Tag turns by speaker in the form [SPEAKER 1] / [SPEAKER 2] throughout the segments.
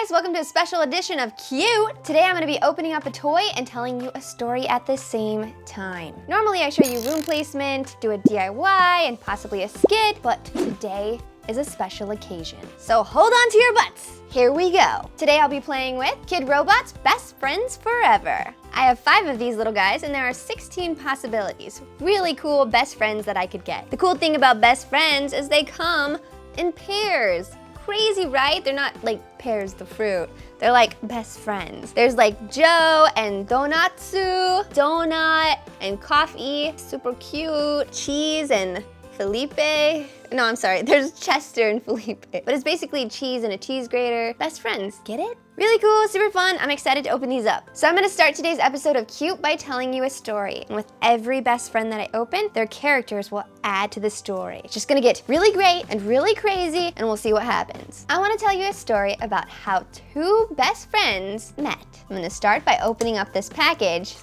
[SPEAKER 1] guys, welcome to a special edition of Kyoot. Today I'm gonna be opening up a toy and telling you a story at the same time. Normally I show you room placement, do a DIY, and possibly a skit, but today is a special occasion. So hold on to your butts. Here we go. Today I'll be playing with Kid Robot's Best Friends Forever. I have 5 of these little guys and there are 16 possibilities. Really cool best friends that I could get. The cool thing about best friends is they come in pairs. Crazy, right? They're not like pears the fruit. They're like best friends. There's like Joe and Donatsu, Donut and Coffee, super cute, Cheese and Felipe. No, I'm sorry, there's Chester and Felipe. But it's basically cheese and a cheese grater. Best friends, get it? Really cool, super fun. I'm excited to open these up. So I'm gonna start today's episode of Kyoot by telling you a story. And with every best friend that I open, their characters will add to the story. It's just gonna get really great and really crazy, and we'll see what happens. I wanna tell you a story about how 2 best friends met. I'm gonna start by opening up this package.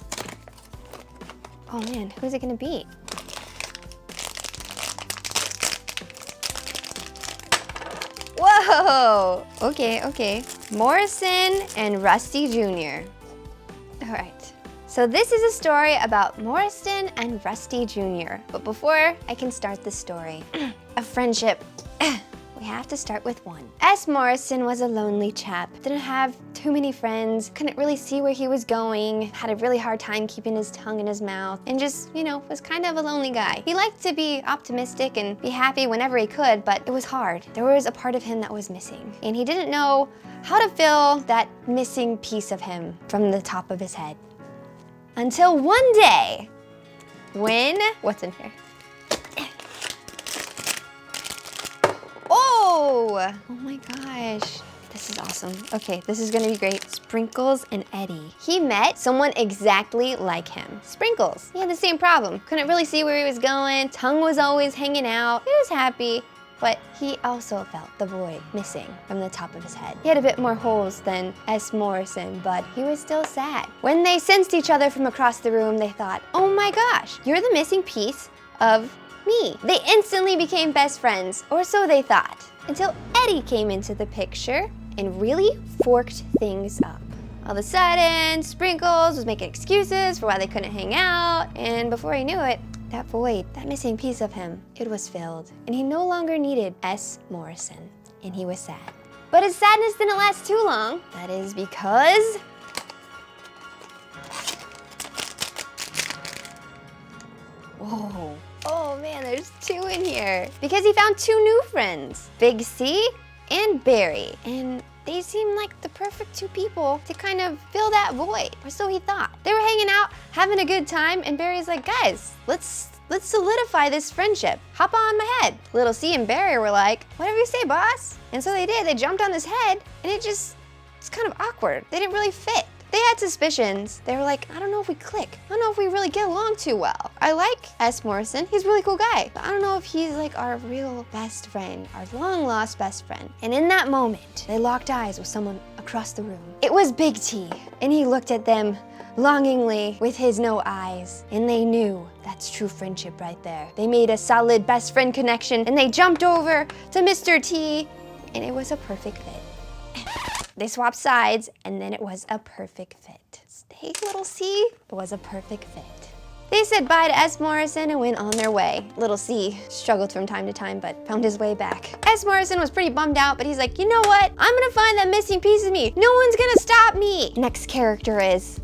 [SPEAKER 1] Oh man, who's it gonna be? Whoa! Okay. Morrison and Rusty Jr. All right. So this is a story about Morrison and Rusty Jr. But before I can start the story, a friendship, we have to start with one. S. Morrison was a lonely chap. Didn't have too many friends, couldn't really see where he was going, had a really hard time keeping his tongue in his mouth, and just, was kind of a lonely guy. He liked to be optimistic and be happy whenever he could, but it was hard. There was a part of him that was missing, and he didn't know how to fill that missing piece of him from the top of his head. Until one day, when, what's in here? Oh my gosh. This is awesome. Okay, this is gonna be great. Sprinkles and Eddie. He met someone exactly like him. Sprinkles. He had the same problem. Couldn't really see where he was going. Tongue was always hanging out. He was happy, but he also felt the void missing from the top of his head. He had a bit more holes than S. Morrison, but he was still sad. When they sensed each other from across the room, they thought, oh my gosh, you're the missing piece of me. They instantly became best friends, or so they thought, until Eddie came into the picture and really forked things up. All of a sudden, Sprinkles was making excuses for why they couldn't hang out, and before he knew it, that void, that missing piece of him, it was filled, and he no longer needed S. Morrison, and he was sad. But his sadness didn't last too long. That is because whoa. Oh man, there's 2 in here. Because he found 2 new friends, Big C and Barry. And they seemed like the perfect 2 people to kind of fill that void, or so he thought. They were hanging out, having a good time, and Barry's like, guys, let's solidify this friendship. Hop on my head. Little C and Barry were like, whatever you say, boss. And so they did, they jumped on his head, and it's kind of awkward. They didn't really fit. They had suspicions. They were like, I don't know if we click. I don't know if we really get along too well. I like S. Morrison, he's a really cool guy, but I don't know if he's like our real best friend, our long lost best friend. And in that moment, they locked eyes with someone across the room. It was Big T, and he looked at them longingly with his no eyes, and they knew that's true friendship right there. They made a solid best friend connection, and they jumped over to Mr. T, and it was a perfect fit. They swapped sides, and then it was a perfect fit. Stay, little C. It was a perfect fit. They said bye to S. Morrison and went on their way. Little C struggled from time to time, but found his way back. S. Morrison was pretty bummed out, but he's like, you know what? I'm gonna find that missing piece of me. No one's gonna stop me. Next character is,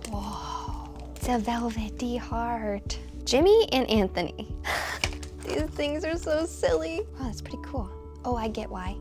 [SPEAKER 1] whoa, it's a velvety heart. Jimmy and Anthony. These things are so silly. Oh, that's pretty cool. Oh, I get why.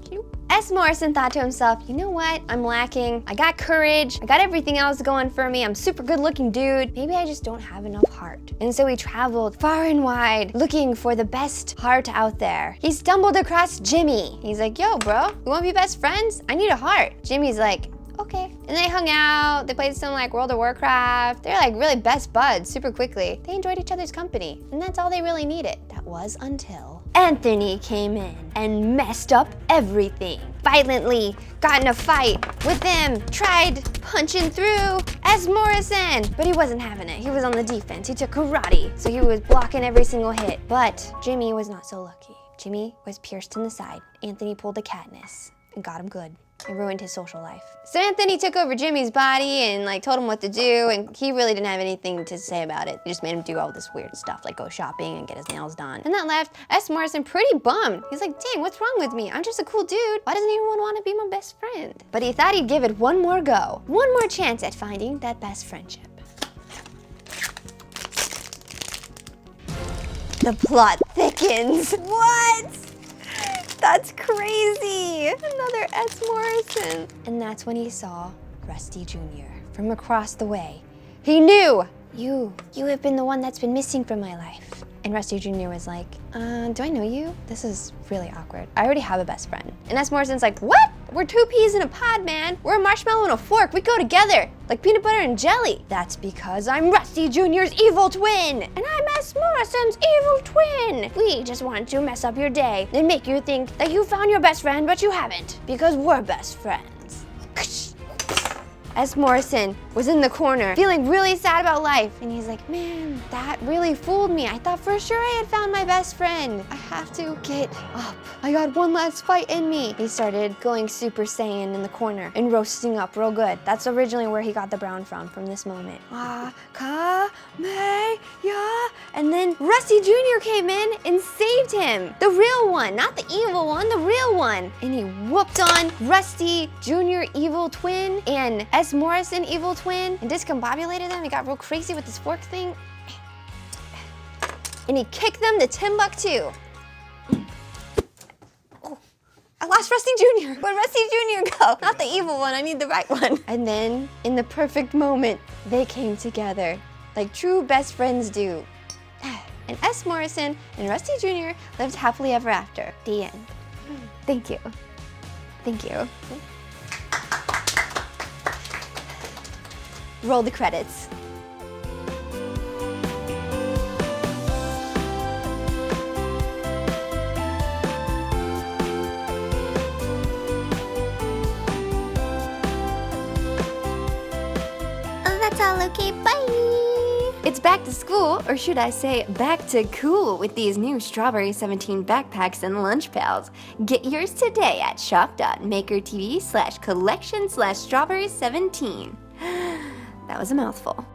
[SPEAKER 1] Cute. S. Morrison thought to himself, you know what? I'm lacking. I got courage. I got everything else going for me. I'm super good looking dude. Maybe I just don't have enough heart. And so he traveled far and wide looking for the best heart out there. He stumbled across Jimmy. He's like, yo, bro, you wanna be best friends? I need a heart. Jimmy's like, okay. And they hung out, they played some like World of Warcraft. They're like really best buds super quickly. They enjoyed each other's company, and that's all they really needed. That was until Anthony came in and messed up everything. Violently got in a fight with them, tried punching through S. Morrison, but he wasn't having it. He was on the defense. He took karate, so he was blocking every single hit. But Jimmy was not so lucky. Jimmy was pierced in the side. Anthony pulled a Katniss and got him good. It ruined his social life. So Anthony took over Jimmy's body and like told him what to do, and he really didn't have anything to say about it. He just made him do all this weird stuff, like go shopping and get his nails done. And that left S. Morrison pretty bummed. He's like, dang, what's wrong with me? I'm just a cool dude. Why doesn't anyone want to be my best friend? But he thought he'd give it one more go. One more chance at finding that best friendship. The plot thickens. What? That's crazy. Another S. Morrison. And that's when he saw Rusty Jr. from across the way. He knew, you have been the one that's been missing from my life. And Rusty Jr. was like, do I know you? This is really awkward. I already have a best friend. And S. Morrison's like, what? We're two peas in a pod, man. We're a marshmallow and a fork. We go together, like peanut butter and jelly. That's because I'm Rusty Jr.'s evil twin. And I'm S. Morrison's evil twin. We just want to mess up your day and make you think that you found your best friend, but you haven't, because we're best friends. S. Morrison was in the corner, feeling really sad about life. And he's like, man, that really fooled me. I thought for sure I had found my best friend. I have to get up. I got one last fight in me. He started going Super Saiyan in the corner and roasting up real good. That's originally where he got the brown from this moment. And then Rusty Jr. came in and saved him. The real one, not the evil one, the real one. And he whooped on Rusty Jr. evil twin and S. Morrison evil twin and discombobulated them. He got real crazy with this fork thing. And he kicked them to Timbuktu. Oh, I lost Rusty Jr. Where'd Rusty Jr. go? Not the evil one, I need the right one. And then, in the perfect moment, they came together like true best friends do. And S. Morrison and Rusty Jr. lived happily ever after. The end. Thank you. Thank you. Roll the credits. That's all okay, bye! It's back to school, or should I say back to cool, with these new Strawberry17 backpacks and lunch pails. Get yours today at shop.makertv/collection/strawberry17. That was a mouthful.